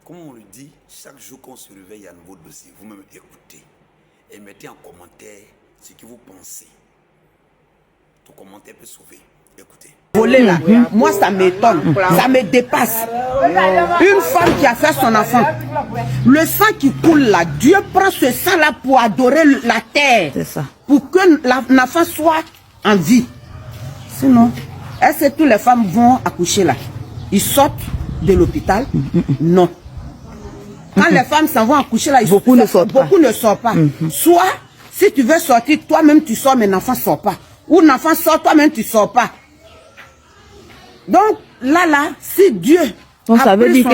Comme on le dit, chaque jour qu'on se réveille, il y a un nouveau dossier. Vous-même écoutez et mettez en commentaire ce que vous pensez. Ton commentaire peut sauver. Écoutez. Voler là, moi ça m'étonne, ça me dépasse. Une femme qui a fait son enfant, le sang qui coule là, Dieu prend ce sang là pour adorer la terre. C'est ça. Pour que l'enfant soit en vie. Sinon, est-ce que toutes les femmes vont accoucher là? Ils sortent de l'hôpital? Non. Quand les femmes s'en vont accoucher là, beaucoup ne sortent pas. Soit, si tu veux sortir, toi-même tu sors, mais l'enfant ne sort pas. Ou l'enfant sort, toi-même tu ne sors pas. Donc, là, si Dieu... Donc, ça veut dire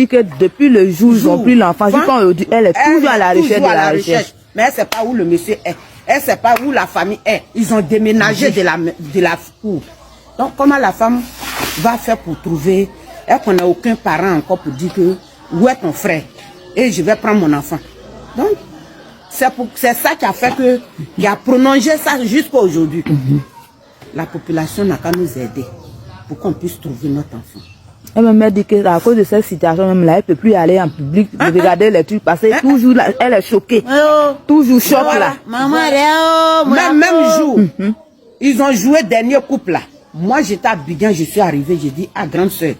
que depuis le jour où ils ont pris l'enfant, elle est toujours à la recherche de la recherche. Mais elle ne sait pas où le monsieur est. Elle ne sait pas où la famille est. Ils ont déménagé de la cour. Donc, comment la femme va faire pour trouver... Elle qu'on n'a aucun parent encore pour dire que où est ton frère et je vais prendre mon enfant. Donc, c'est ça qui a fait que, qui a prolongé ça jusqu'à aujourd'hui. La population n'a qu'à nous aider pour qu'on puisse trouver notre enfant. Elle m'a dit qu'à cause de cette situation, même là, elle ne peut plus aller en public, regarder les trucs passer. Toujours là, elle est choquée. Toujours choc là. Même jour, ils ont joué dernier couple là. Moi, j'étais à Biguin, je suis arrivée, j'ai dit à grande soeur.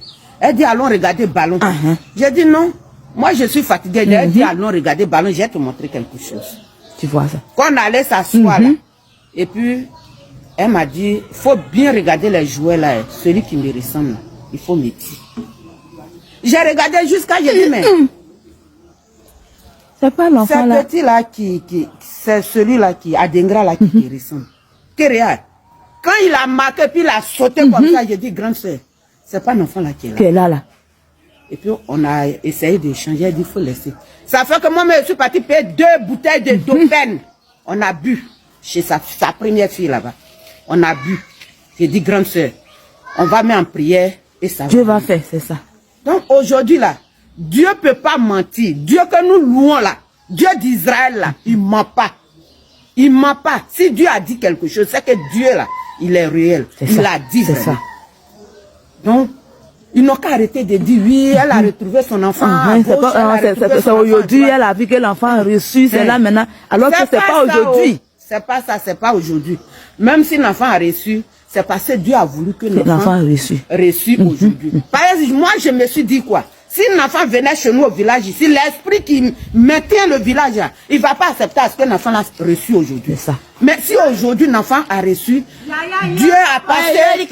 Elle dit allons regarder ballon. J'ai dit non. Moi, je suis fatiguée. Elle dit allons regarder ballon, je vais te montrer quelque chose. Tu vois ça. Quand on allait s'asseoir là, et puis, elle m'a dit, il faut bien regarder les jouets là, celui qui me ressemble là. Il faut me dire. J'ai regardé jusqu'à, j'ai dit, mais... C'est pas l'enfant là. C'est petit là c'est celui-là qui, Adengra là, qui te ressemble. Quand il a marqué, puis il a sauté comme ça, j'ai dit, grande soeur, c'est pas l'enfant là qui est là. Et puis, on a essayé d'échanger, elle dit, il faut laisser. Ça fait que moi, je suis parti payer 2 bouteilles de Dauphine. On a bu chez sa première fille là-bas. On a bu. J'ai dit, grande soeur, on va mettre en prière et ça Dieu va faire, c'est ça. Donc, aujourd'hui là, Dieu ne peut pas mentir. Dieu que nous louons là, Dieu d'Israël là, il ne ment pas. Il ne ment pas. Si Dieu a dit quelque chose, c'est que Dieu là, il est réel. Il l'a dit. C'est ça. Donc, ils n'ont qu'à arrêter de dire oui, elle a retrouvé son enfant. C'est aujourd'hui, elle a vu que l'enfant a reçu, c'est là maintenant. Alors que c'est pas aujourd'hui. C'est pas ça, c'est pas aujourd'hui. Même si l'enfant a reçu, c'est parce que Dieu a voulu que l'enfant a reçu aujourd'hui. Par exemple, moi je me suis dit quoi? Si l'enfant venait chez nous au village ici, l'esprit qui maintient le village, il ne va pas accepter à ce que l'enfant l'a reçu aujourd'hui. Mais si aujourd'hui l'enfant a reçu, Dieu a passé,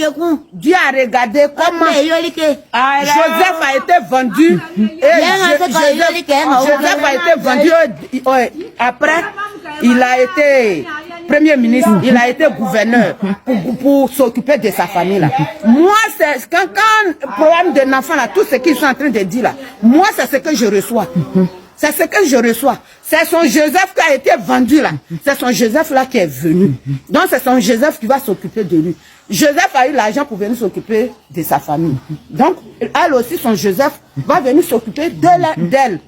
Dieu a regardé comment Joseph a été vendu. Joseph a été vendu après, il a été Premier ministre, il a été gouverneur pour s'occuper de sa famille là. Moi, c'est quand problème de l'enfant là, tout ce qu'ils sont en train de dire là, moi c'est ce que je reçois. C'est ce que je reçois. C'est son Joseph qui a été vendu là. C'est son Joseph là qui est venu. Donc c'est son Joseph qui va s'occuper de lui. Joseph a eu l'argent pour venir s'occuper de sa famille. Donc elle aussi, son Joseph va venir s'occuper d'elle.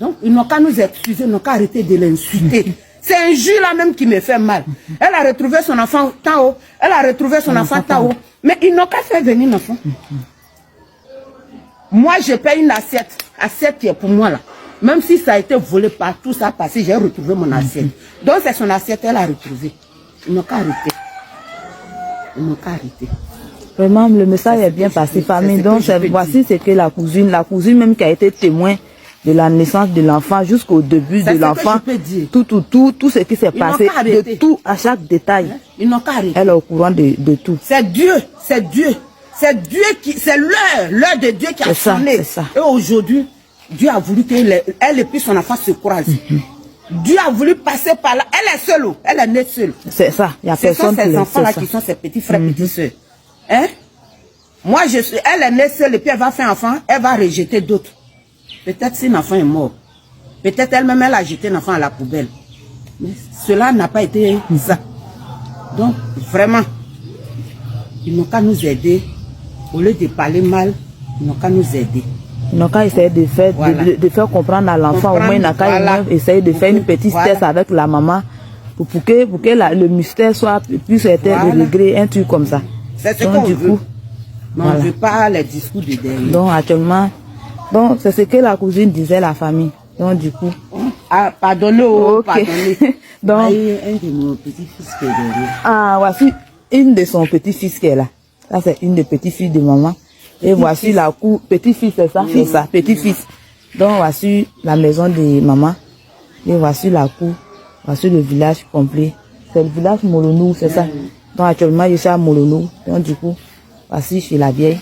Donc ils n'ont qu'à nous excuser, ils n'ont qu'à arrêter de l'insulter. C'est un jus là même qui me fait mal. Elle a retrouvé son enfant tant haut. Elle a retrouvé son enfant tant haut. Mais ils n'ont qu'à faire venir l'enfant. Moi, je paye une assiette. Assiette qui est pour moi là. Même si ça a été volé par tout ça passé, j'ai retrouvé mon assiette. Donc c'est son assiette, elle a retrouvé. Ils n'ont qu'à arrêter. Ils n'ont qu'à arrêter. Vraiment, le message est bien passé, famille. Donc voici ce que la cousine même qui a été témoin de la naissance de l'enfant jusqu'au début de l'enfant, tout ce qui s'est passé, de tout, à chaque détail. Ils n'ont qu'à arrêter. Elle est au courant de tout. C'est Dieu, c'est Dieu. C'est Dieu qui, c'est l'heure de Dieu qui a sonné. Et aujourd'hui, Dieu a voulu qu'elle et puis son enfant se croisent. Dieu a voulu passer par là. Elle est seule, elle est née seule. C'est ça, il y a personne qui Ce sont ces enfants-là qui sont ses petits frères, petites soeurs. Hein? Moi, elle est née seule et puis elle va faire enfant, elle va rejeter d'autres. Peut-être si l'enfant est mort, peut-être elle-même elle a jeté l'enfant à la poubelle. Mais cela n'a pas été ça. Donc, vraiment, ils n'ont qu'à nous aider. Au lieu de parler mal, ils n'ont qu'à nous aider. Ils n'ont qu'à essayer de faire, de faire comprendre à l'enfant, au moins ils n'ont qu'à essayer de faire une petite test avec la maman pour que le mystère puisse être réglé, un truc comme ça. C'est ce qu'on veut. Mais on ne veut pas les discours de derrière. Donc actuellement, Donc, c'est ce que la cousine disait, la famille. Donc, du coup... Ah, pardonnez, pardonnez. Donc, un de nos petits-fils qui est derrière. Ah, voici une de son petit-fils qui est là. Ça, c'est une des petites-filles de maman. Et voici la cour... Petit-fils, c'est ça? C'est ça, petit-fils. Donc, voici la maison de maman. Et voici la cour. Voici le village complet. C'est le village Molonou, c'est ça? Donc, actuellement, je suis à Molonou. Donc, du coup, voici chez la vieille.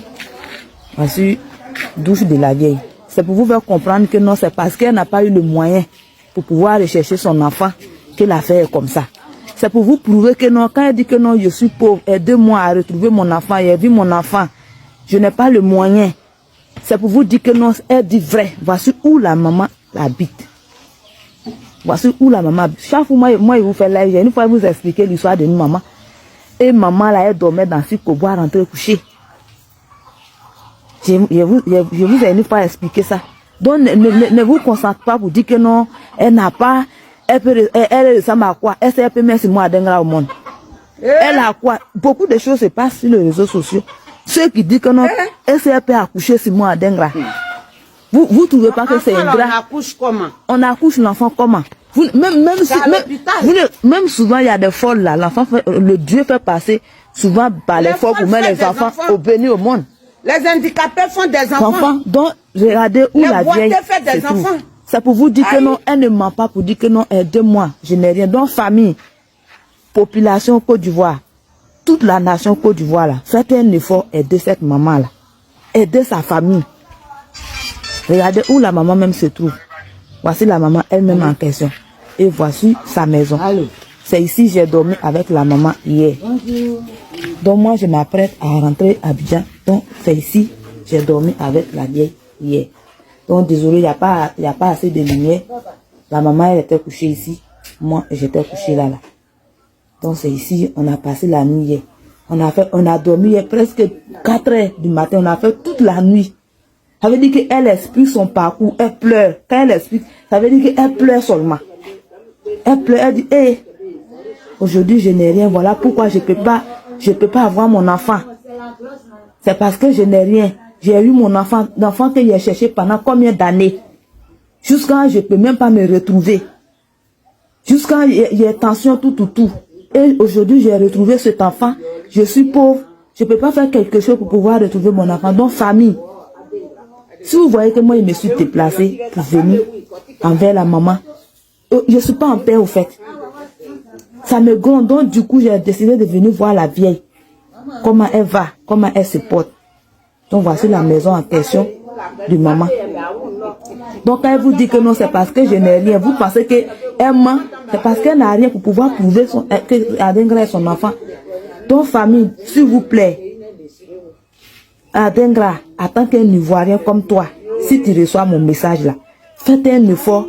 Voici douche de la vieille. C'est pour vous faire comprendre que non, c'est parce qu'elle n'a pas eu le moyen pour pouvoir rechercher son enfant que l'affaire est comme ça. C'est pour vous prouver que non, quand elle dit que non, je suis pauvre, aidez-moi à retrouver mon enfant, j'ai vu mon enfant, je n'ai pas le moyen. C'est pour vous dire que non, elle dit vrai. Voici où la maman habite. Voici où la maman habite. Chaque fois, moi, je vous fais live, une fois, vous expliquer l'histoire de une maman. Et maman, là, elle dormait dans ce cobois, rentrer coucher. Je vous ai une fois expliqué ça. Donc, ne vous concentrez pas pour dire que non, elle n'a pas, elle ressemble à quoi? Elle peut mettre moi à Dengra au monde. Elle a quoi? Beaucoup de choses se passent sur les réseaux sociaux. Ceux qui disent que non, elle peut accoucher sur moi à Dengra. Vous trouvez pas que c'est ingrat? On accouche comment? On accouche l'enfant comment? Même souvent, il y a des folles là. L'enfant, le Dieu fait passer souvent par les folles pour mettre les enfants au béni au monde. Les handicapés font des enfants. Donc, regardez où la vieille fait des enfants. C'est pour vous dire que non, elle ne ment pas pour dire que non, aidez-moi, je n'ai rien. Donc, famille, population Côte d'Ivoire, toute la nation Côte d'Ivoire là, faites un effort, aider cette maman là. Aider sa famille. Regardez où la maman même se trouve. Voici la maman elle-même en question. Et voici sa maison. C'est ici j'ai dormi avec la maman hier. Donc moi je m'apprête à rentrer à Abidjan. Donc c'est ici j'ai dormi avec la vieille hier. Donc désolé, il n'y a pas assez de lumière. La maman elle était couchée ici. Moi j'étais couchée là. Donc c'est ici, on a passé la nuit hier. On a dormi hier presque 4 heures du matin. On a fait toute la nuit. Ça veut dire qu'elle explique son parcours, elle pleure. Quand elle explique, ça veut dire qu'elle pleure seulement. Elle pleure, elle dit, hey, aujourd'hui je n'ai rien, voilà pourquoi je peux pas avoir mon enfant. C'est parce que je n'ai rien. J'ai eu mon enfant, l'enfant que j'ai cherché pendant combien d'années. Jusqu'à je peux même pas me retrouver. Jusqu'à il y a tension, tout. Et aujourd'hui j'ai retrouvé cet enfant. Je suis pauvre. Je peux pas faire quelque chose pour pouvoir retrouver mon enfant. Donc famille. Si vous voyez que moi, je me suis déplacée pour venir envers la maman, je ne suis pas en paix au fait. Ça me gronde. Donc, du coup, j'ai décidé de venir voir la vieille. Comment elle va, comment elle se porte. Donc, voici la maison en question de maman. Donc, quand elle vous dit que non, c'est parce que je n'ai rien. Vous pensez qu'elle ment. C'est parce qu'elle n'a rien pour pouvoir prouver que Adengra est son enfant. Donc, famille, s'il vous plaît, Adengra, en tant qu'un Ivoirien comme toi, si tu reçois mon message là, faites un effort,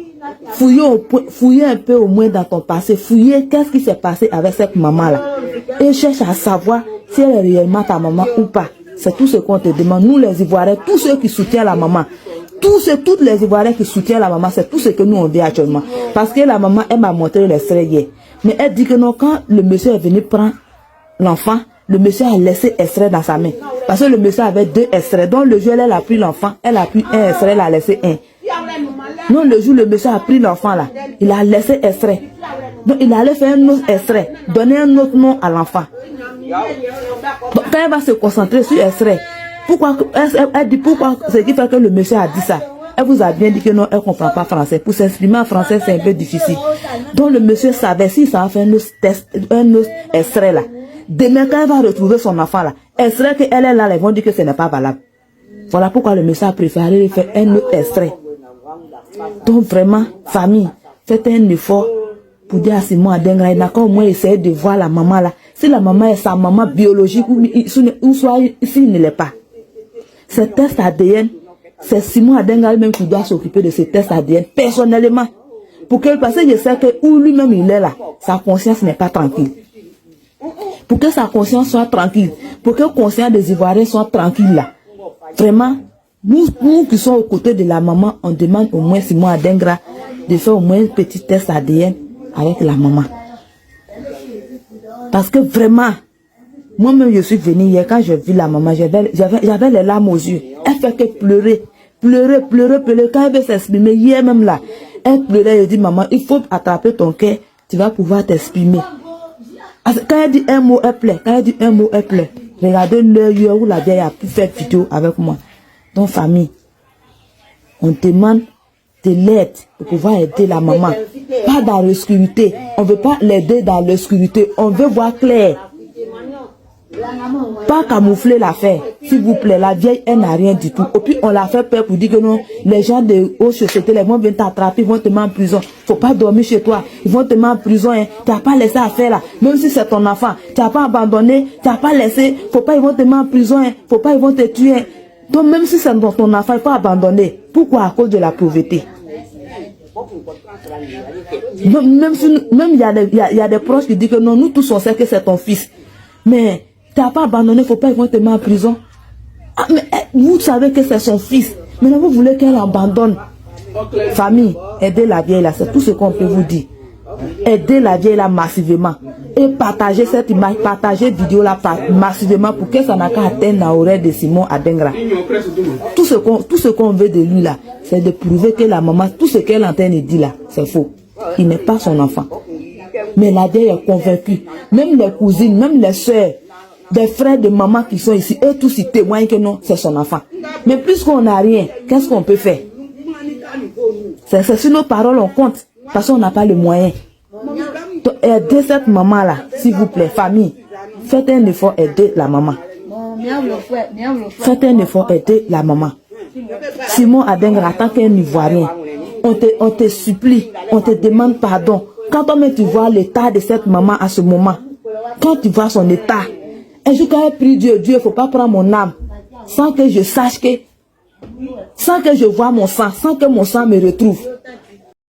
fouillez un peu au moins dans ton passé, fouillez qu'est-ce qui s'est passé avec cette maman là, et cherche à savoir si elle est réellement ta maman ou pas. C'est tout ce qu'on te demande. Nous les Ivoiriens, tous ceux qui soutiennent la maman, toutes les Ivoiriens qui soutiennent la maman, c'est tout ce que nous on dit actuellement. Parce que la maman, elle m'a montré l'extrait hier. Mais elle dit que non, quand le monsieur est venu prendre l'enfant, le monsieur a laissé extrait dans sa main. Parce que le monsieur avait 2 extraits. Donc le jour elle a pris l'enfant, elle a pris un extrait, elle a laissé un. Non, le jour le monsieur a pris l'enfant là, il a laissé extrait. Donc il allait faire un autre extrait, donner un autre nom à l'enfant. Donc quand elle va se concentrer sur extrait, pourquoi elle dit pourquoi, ce qui fait que le monsieur a dit ça. Elle vous a bien dit que non, elle ne comprend pas français. Pour s'exprimer en français, c'est un peu difficile. Donc le monsieur savait si ça va faire un autre test, un autre extrait là. Demain, quand elle va retrouver son enfant là, elle serait qu'elle est là, ils vont dire que ce n'est pas valable. Voilà pourquoi le monsieur a préféré faire un autre extrait. Donc vraiment, famille, faites un effort pour dire à Simon Adengra, il n'a qu'au moins essayé de voir la maman là. Si la maman est sa maman biologique ou soit s'il ne l'est pas. Ce test ADN, c'est Simon Adengra même qui doit s'occuper de ce test ADN personnellement. Parce que je sais que où lui-même il est là, sa conscience n'est pas tranquille. Pour que sa conscience soit tranquille, pour que la conscience des Ivoiriens soit tranquille là. Vraiment, nous qui sommes aux côtés de la maman, on demande au moins Simon Adengra de faire au moins un petit test ADN avec la maman. Parce que vraiment, moi-même je suis venue hier, quand j'ai vu la maman, j'avais les larmes aux yeux. Elle fait que pleurer pleurer. Quand elle veut s'exprimer, hier même là, elle pleurait, elle dit, maman, il faut attraper ton cœur, tu vas pouvoir t'exprimer. Quand elle dit un mot, elle pleure. Regardez l'heure où la vieille a pu faire vidéo avec moi. Donc, famille, on demande de l'aide pour pouvoir aider la maman. Pas dans l'obscurité. On ne veut pas l'aider dans l'obscurité. On veut voir clair. Pas camoufler l'affaire. S'il vous plaît, la vieille, elle n'a rien du tout. Et puis, on l'a fait peur pour dire que non, les gens de haute société, les gens viennent t'attraper, ils vont te mettre en prison. Faut pas dormir chez toi. Ils vont te mettre en prison. Hein. Tu n'as pas laissé à faire là. Même si c'est ton enfant, tu n'as pas abandonné, tu n'as pas laissé. Faut pas, ils vont te mettre en prison. Hein. Faut pas, ils vont te tuer. Hein. Donc, même si c'est ton enfant, il faut abandonner. Pourquoi? À cause de la pauvreté. Même il y a des proches qui disent que non, nous tous on sait que c'est ton fils. Mais tu n'as pas abandonné, faut pas, ils vont te mettre en prison. Ah, mais vous savez que c'est son fils. Maintenant vous voulez qu'elle abandonne. Famille, aidez la vieille là, c'est tout ce qu'on peut vous dire. Aidez la vieille là massivement. Et partagez cette image, partagez cette vidéo là massivement pour que ça n'a qu'à atteindre l'oreille de Simon Adengra. Tout ce qu'on veut de lui là, c'est de prouver que la maman, tout ce qu'elle est en train de dire là, c'est faux. Il n'est pas son enfant. Mais la vieille est convaincue. Même les cousines, même les soeurs, des frères de maman qui sont ici, eux tous ils témoignent que non, c'est son enfant. Mais puisqu'on n'a rien, qu'est-ce qu'on peut faire? C'est sur nos paroles on compte, parce qu'on n'a pas le moyen. Donc, aidez cette maman là, s'il vous plaît, famille. Faites un effort, aidez la maman. Faites un effort, aidez la maman. Simon Adengra, en tant qu'un Ivoirien, on te supplie, on te demande pardon. Quand tu vois l'état de cette maman à ce moment, quand tu vois son état, un jour quand elle prie Dieu, il ne faut pas prendre mon âme, sans que je sache que, sans que je vois mon sang, sans que mon sang me retrouve.